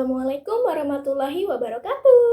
Assalamualaikum warahmatullahi wabarakatuh.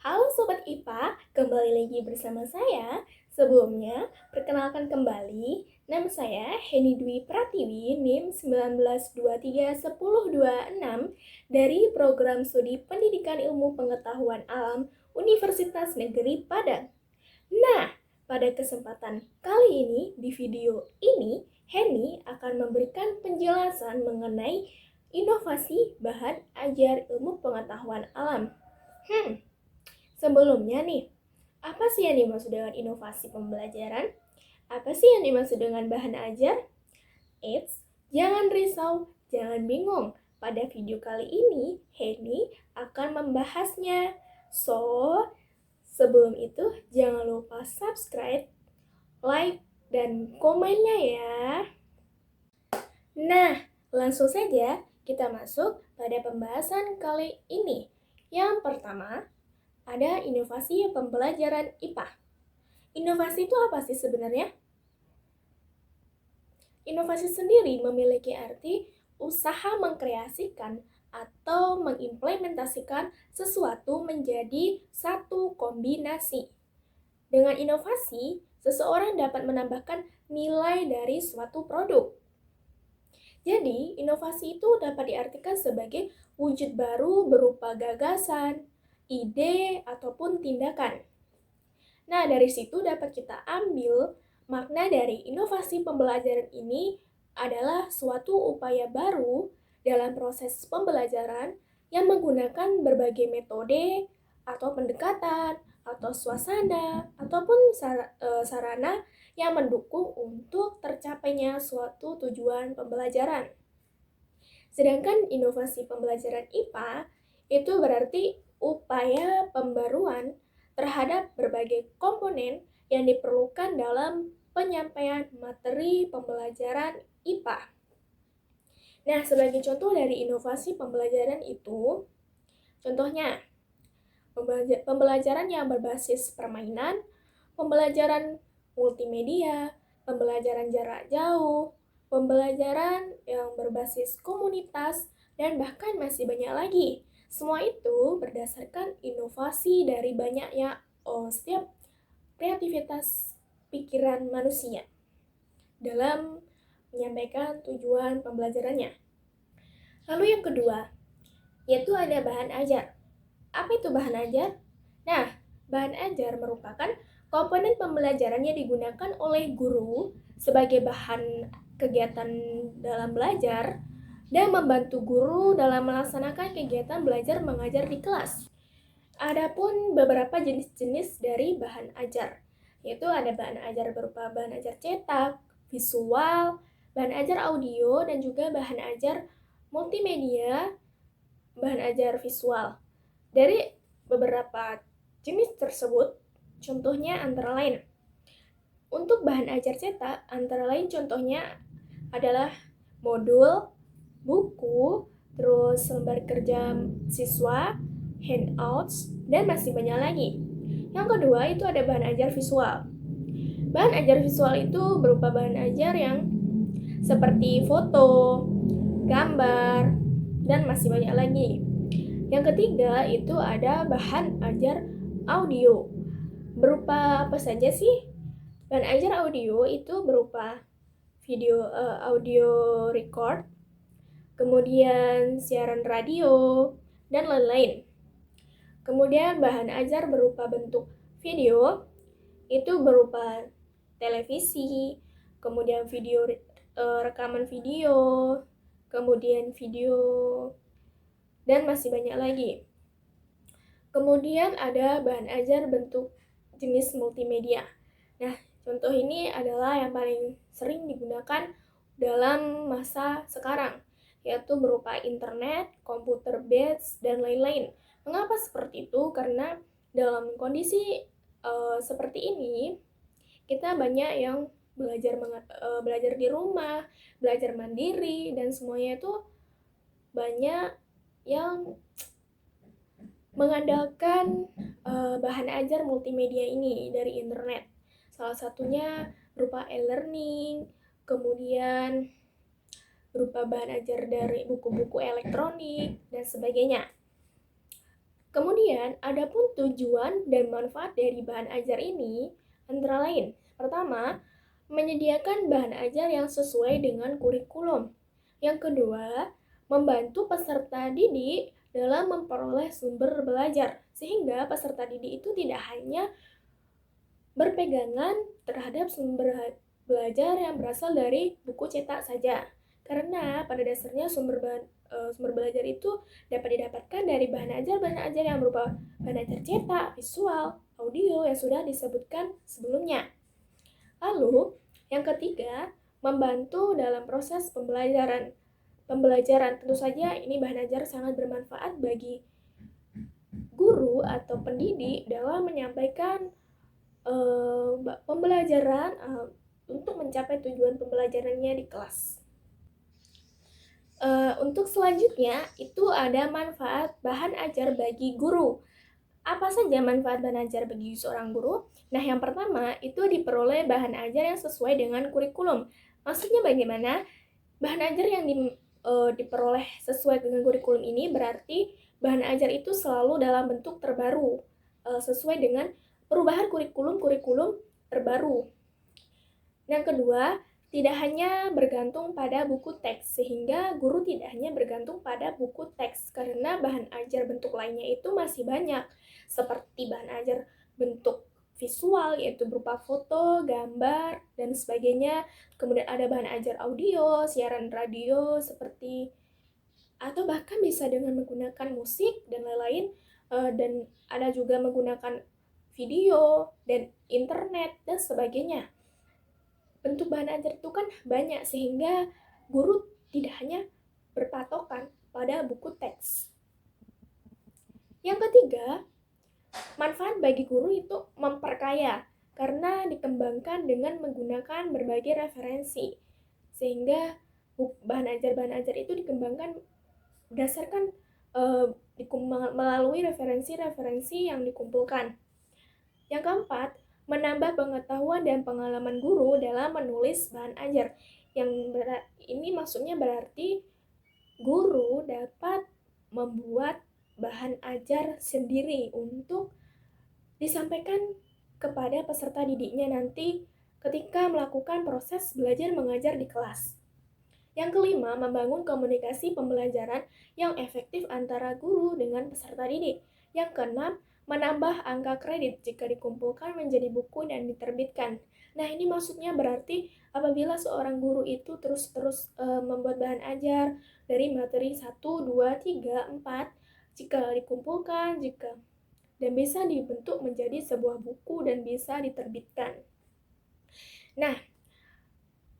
Halo Sobat IPA, kembali lagi bersama saya. Sebelumnya, perkenalkan kembali, nama saya Heni Dwi Pratiwi, NIM 19231026 dari Program Studi Pendidikan Ilmu Pengetahuan Alam Universitas Negeri Padang. Nah, pada kesempatan kali ini, di video ini, Heni akan memberikan penjelasan mengenai inovasi bahan ajar ilmu pengetahuan alam. Sebelumnya nih, apa sih yang dimaksud dengan inovasi pembelajaran? Apa sih yang dimaksud dengan bahan ajar? Eits, jangan risau, jangan bingung. Pada video kali ini, Heni akan membahasnya. Sebelum itu, jangan lupa subscribe, like, dan komennya ya. Nah, langsung saja kita masuk pada pembahasan kali ini. Yang pertama, ada inovasi pembelajaran IPA. Inovasi itu apa sih sebenarnya? Inovasi sendiri memiliki arti usaha mengkreasikan atau mengimplementasikan sesuatu menjadi satu kombinasi. Dengan inovasi, seseorang dapat menambahkan nilai dari suatu produk. Jadi, inovasi itu dapat diartikan sebagai wujud baru berupa gagasan, ide, ataupun tindakan. Nah, dari situ dapat kita ambil makna dari inovasi pembelajaran ini adalah suatu upaya baru dalam proses pembelajaran yang menggunakan berbagai metode atau pendekatan atau suasana ataupun sarana yang mendukung untuk tercapainya suatu tujuan pembelajaran. Sedangkan inovasi pembelajaran IPA itu berarti upaya pembaruan terhadap berbagai komponen yang diperlukan dalam penyampaian materi pembelajaran IPA. Nah, sebagai contoh dari inovasi pembelajaran itu, contohnya pembelajaran yang berbasis permainan, pembelajaran multimedia, pembelajaran jarak jauh, pembelajaran yang berbasis komunitas, dan bahkan masih banyak lagi. Semua itu berdasarkan inovasi dari banyaknya setiap kreativitas pikiran manusia dalam menyampaikan tujuan pembelajarannya. Lalu yang kedua, yaitu ada bahan ajar. Apa itu bahan ajar? Nah, bahan ajar merupakan komponen pembelajaran yang digunakan oleh guru sebagai bahan kegiatan dalam belajar dan membantu guru dalam melaksanakan kegiatan belajar mengajar di kelas. Adapun beberapa jenis-jenis dari bahan ajar, yaitu ada bahan ajar berupa bahan ajar cetak, visual, bahan ajar audio, dan juga bahan ajar multimedia, bahan ajar visual. Dari beberapa jenis tersebut, contohnya antara lain. Untuk bahan ajar cetak, antara lain contohnya adalah modul, buku, terus lembar kerja siswa, handouts, dan masih banyak lagi. Yang kedua itu ada bahan ajar visual. Bahan ajar visual itu berupa bahan ajar yang seperti foto, gambar, dan masih banyak lagi. Yang ketiga itu ada bahan ajar audio. Berupa apa saja sih? Bahan ajar audio itu berupa video audio record, kemudian siaran radio, dan lain-lain. Kemudian bahan ajar berupa bentuk video, itu berupa televisi, kemudian video rekaman video, kemudian video, dan masih banyak lagi. Kemudian ada bahan ajar bentuk jenis multimedia. Nah, contoh ini adalah yang paling sering digunakan dalam masa sekarang, yaitu berupa internet, komputer based, dan lain-lain. Mengapa seperti itu? Karena dalam kondisi seperti ini, kita banyak yang belajar di rumah, belajar mandiri, dan semuanya itu banyak yang mengandalkan bahan ajar multimedia ini dari internet. Salah satunya berupa e-learning, kemudian berupa bahan ajar dari buku-buku elektronik, dan sebagainya. Kemudian, adapun tujuan dan manfaat dari bahan ajar ini antara lain. Pertama, menyediakan bahan ajar yang sesuai dengan kurikulum. Yang kedua, membantu peserta didik dalam memperoleh sumber belajar, sehingga peserta didik itu tidak hanya berpegangan terhadap sumber belajar yang berasal dari buku cetak saja. Karena pada dasarnya sumber belajar itu dapat didapatkan dari bahan ajar yang berupa bahan ajar cetak, visual, audio yang sudah disebutkan sebelumnya. Lalu, yang ketiga, membantu dalam proses pembelajaran. Pembelajaran tentu saja ini bahan ajar sangat bermanfaat bagi guru atau pendidik dalam menyampaikan pembelajaran untuk mencapai tujuan pembelajarannya di kelas. Untuk selanjutnya itu ada manfaat bahan ajar bagi guru. Apa saja manfaat bahan ajar bagi seorang guru? Nah, yang pertama itu diperoleh bahan ajar yang sesuai dengan kurikulum. Maksudnya bagaimana? Bahan ajar yang diperoleh sesuai dengan kurikulum ini berarti bahan ajar itu selalu dalam bentuk terbaru, sesuai dengan perubahan kurikulum terbaru. Yang kedua, tidak hanya bergantung pada buku teks, sehingga guru tidak hanya bergantung pada buku teks, karena bahan ajar bentuk lainnya itu masih banyak, seperti bahan ajar bentuk visual, yaitu berupa foto, gambar, dan sebagainya. Kemudian ada bahan ajar audio, siaran radio, seperti atau bahkan bisa dengan menggunakan musik dan lain-lain, dan ada juga menggunakan video dan internet dan sebagainya. Bentuk bahan ajar itu kan banyak, sehingga guru tidak hanya berpatokan pada buku teks. Yang ketiga, manfaat bagi guru itu memperkaya karena dikembangkan dengan menggunakan berbagai referensi, sehingga bahan ajar itu dikembangkan berdasarkan melalui referensi-referensi yang dikumpulkan. Yang keempat, menambah pengetahuan dan pengalaman guru dalam menulis bahan ajar. Ini maksudnya berarti guru dapat membuat bahan ajar sendiri untuk disampaikan kepada peserta didiknya nanti ketika melakukan proses belajar mengajar di kelas. Yang kelima, membangun komunikasi pembelajaran yang efektif antara guru dengan peserta didik. Yang keenam, menambah angka kredit jika dikumpulkan menjadi buku dan diterbitkan. Nah, ini maksudnya berarti apabila seorang guru itu terus-terus membuat bahan ajar dari materi 1, 2, 3, 4, jika dikumpulkan, dan bisa dibentuk menjadi sebuah buku dan bisa diterbitkan. Nah,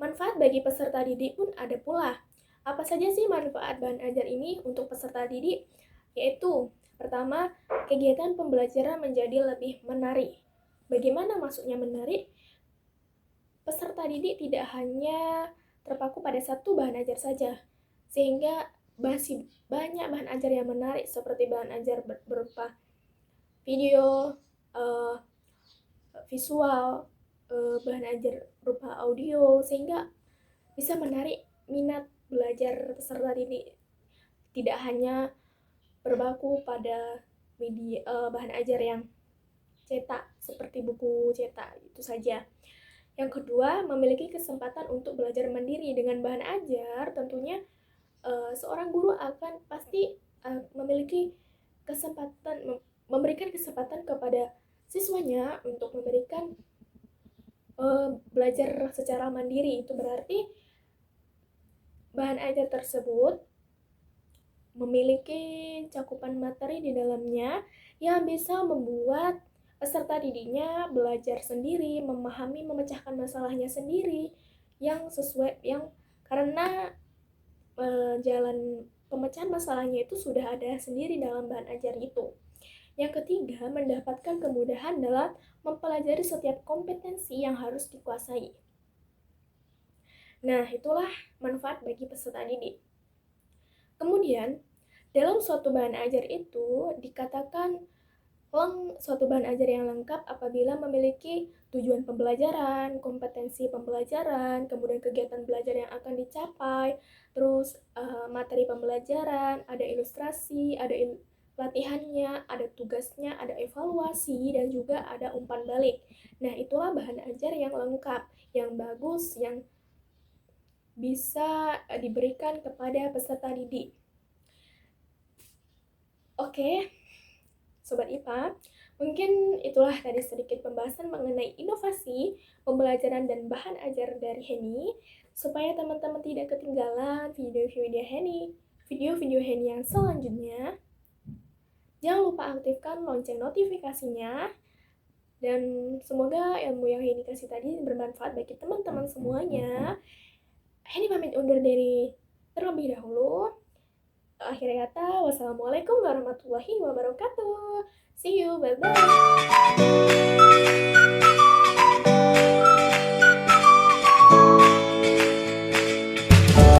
manfaat bagi peserta didik pun ada pula. Apa saja sih manfaat bahan ajar ini untuk peserta didik? Yaitu, pertama, kegiatan pembelajaran menjadi lebih menarik. Bagaimana maksudnya menarik? Peserta didik tidak hanya terpaku pada satu bahan ajar saja, sehingga masih banyak bahan ajar yang menarik seperti bahan ajar berupa video, visual, bahan ajar berupa audio, sehingga bisa menarik minat belajar peserta didik. Tidak hanya berbaku pada media bahan ajar yang cetak seperti buku cetak itu saja. Yang kedua, memiliki kesempatan untuk belajar mandiri dengan bahan ajar. Tentunya seorang guru akan pasti memiliki kesempatan, memberikan kesempatan kepada siswanya untuk memberikan belajar secara mandiri. Itu berarti bahan ajar tersebut memiliki cakupan materi di dalamnya yang bisa membuat peserta didiknya belajar sendiri, memahami, memecahkan masalahnya sendiri yang sesuai, yang karena jalan pemecahan masalahnya itu sudah ada sendiri dalam bahan ajar itu. Yang ketiga, mendapatkan kemudahan dalam mempelajari setiap kompetensi yang harus dikuasai. Nah, itulah manfaat bagi peserta didik. Kemudian, dalam suatu bahan ajar itu dikatakan suatu bahan ajar yang lengkap apabila memiliki tujuan pembelajaran, kompetensi pembelajaran, kemudian kegiatan belajar yang akan dicapai, terus materi pembelajaran, ada ilustrasi, ada latihannya, ada tugasnya, ada evaluasi, dan juga ada umpan balik. Nah, itulah bahan ajar yang lengkap, yang bagus, yang bisa diberikan kepada peserta didik. Oke, Sobat IPA, mungkin itulah tadi sedikit pembahasan mengenai inovasi, pembelajaran, dan bahan ajar dari Henny, supaya teman-teman tidak ketinggalan video-video Henny yang selanjutnya. Jangan lupa aktifkan lonceng notifikasinya, dan semoga ilmu yang Henny kasih tadi bermanfaat bagi teman-teman semuanya. Henny pamit undur diri terlebih dahulu. Akhir kata, wassalamualaikum warahmatullahi wabarakatuh. See you, bye-bye.